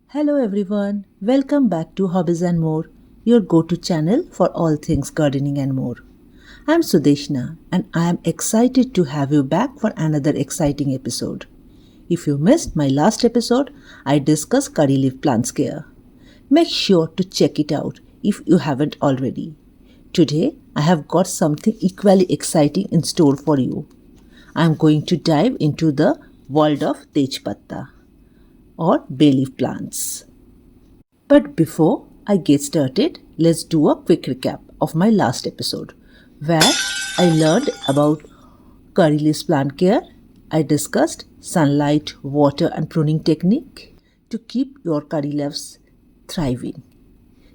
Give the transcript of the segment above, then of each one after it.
Hello everyone, welcome back to Hobbies and More, your go-to channel for all things gardening and more. I'm Sudeshna and I am excited to have you back for another exciting episode. If you missed my last episode, I discussed curry leaf plants care. Make sure to check it out if you haven't already. Today, I have got something equally exciting in store for you. I'm going to dive into the world of Tejpatta or bay leaf plants. But before I get started, let's do a quick recap of my last episode where I learned about curry leaf plant care. I discussed sunlight, water and pruning technique to keep your curry leaves thriving.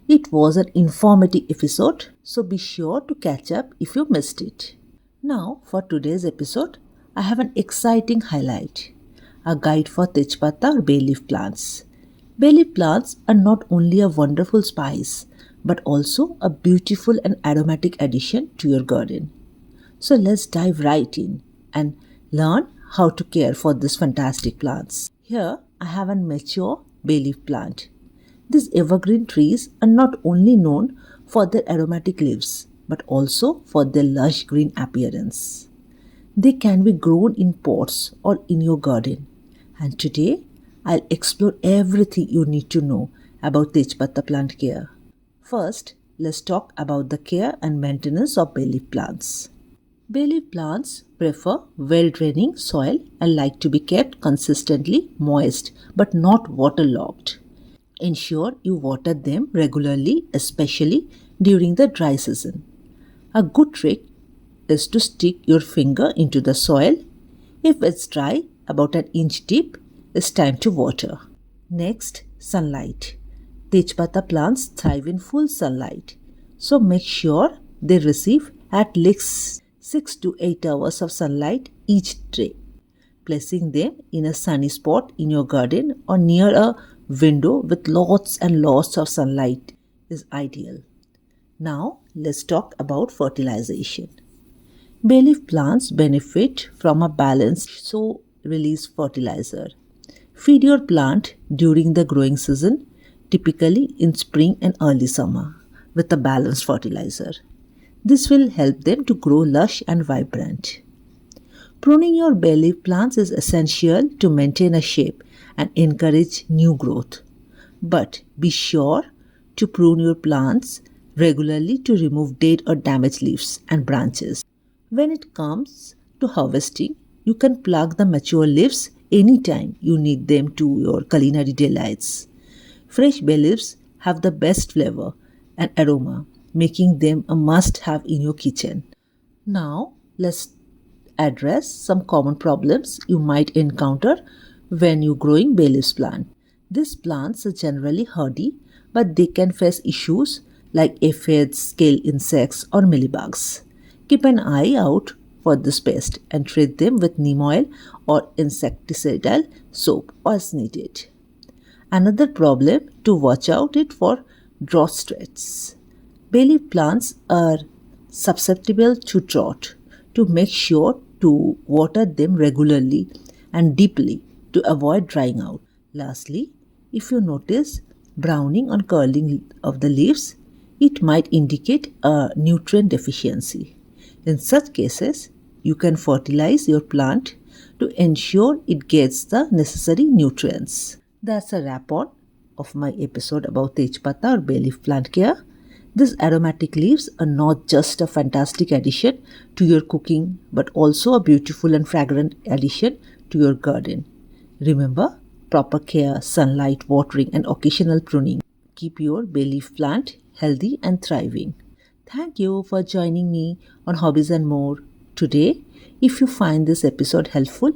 It was an informative episode, so be sure to catch up if you missed it. Now, for today's episode, I have an exciting highlight, a guide for Tejpatta or bay leaf plants. Bay leaf plants are not only a wonderful spice, but also a beautiful and aromatic addition to your garden. So let's dive right in and learn how to care for these fantastic plants. Here I have a mature bay leaf plant. These evergreen trees are not only known for their aromatic leaves, but also for their lush green appearance. They can be grown in pots or in your garden. And today, I'll explore everything you need to know about Tejpatta plant care. First, let's talk about the care and maintenance of bay leaf plants. Bay leaf plants prefer well-draining soil and like to be kept consistently moist but not waterlogged. Ensure you water them regularly, especially during the dry season. A good trick is to stick your finger into the soil. If it's dry, about an inch deep, it's time to water. Next, sunlight. Tejpatta plants thrive in full sunlight, so make sure they receive at least 6 to 8 hours of sunlight each day. Placing them in a sunny spot in your garden or near a window with lots and lots of sunlight is ideal. Now, let's talk about fertilization. Bay leaf plants benefit from a balanced soil release fertilizer. Feed your plant during the growing season, typically in spring and early summer, with a balanced fertilizer. This will help them to grow lush and vibrant. Pruning your bay leaf plants is essential to maintain a shape and encourage new growth. But be sure to prune your plants regularly to remove dead or damaged leaves and branches. When it comes to harvesting, you can pluck the mature leaves anytime you need them to your culinary delights. Fresh bay leaves have the best flavor and aroma, making them a must-have in your kitchen. Now, let's address some common problems you might encounter when you're growing bay leaf plant. These plants are generally hardy, but they can face issues like aphids, scale insects, or mealybugs. Keep an eye out for this pest and treat them with neem oil or insecticidal soap as needed. Another problem to watch out is for drought threats. Bay leaf plants are susceptible to drought. To make sure to water them regularly and deeply to avoid drying out. Lastly, if you notice browning or curling of the leaves, it might indicate a nutrient deficiency. In such cases, you can fertilize your plant to ensure it gets the necessary nutrients. That's a wrap on of my episode about Tejpatta or bay leaf plant care. These aromatic leaves are not just a fantastic addition to your cooking, but also a beautiful and fragrant addition to your garden. Remember, proper care, sunlight, watering, and occasional pruning keep your bay leaf plant healthy and thriving. Thank you for joining me on Hobbies and More today. If you find this episode helpful,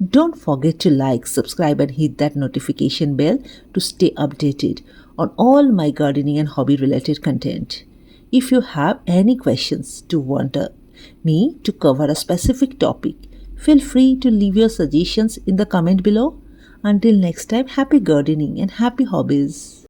don't forget to like, subscribe, and hit that notification bell to stay updated on all my gardening and hobby related content. If you have any questions to want me to cover a specific topic, feel free to leave your suggestions in the comment below. Until next time, happy gardening and happy hobbies.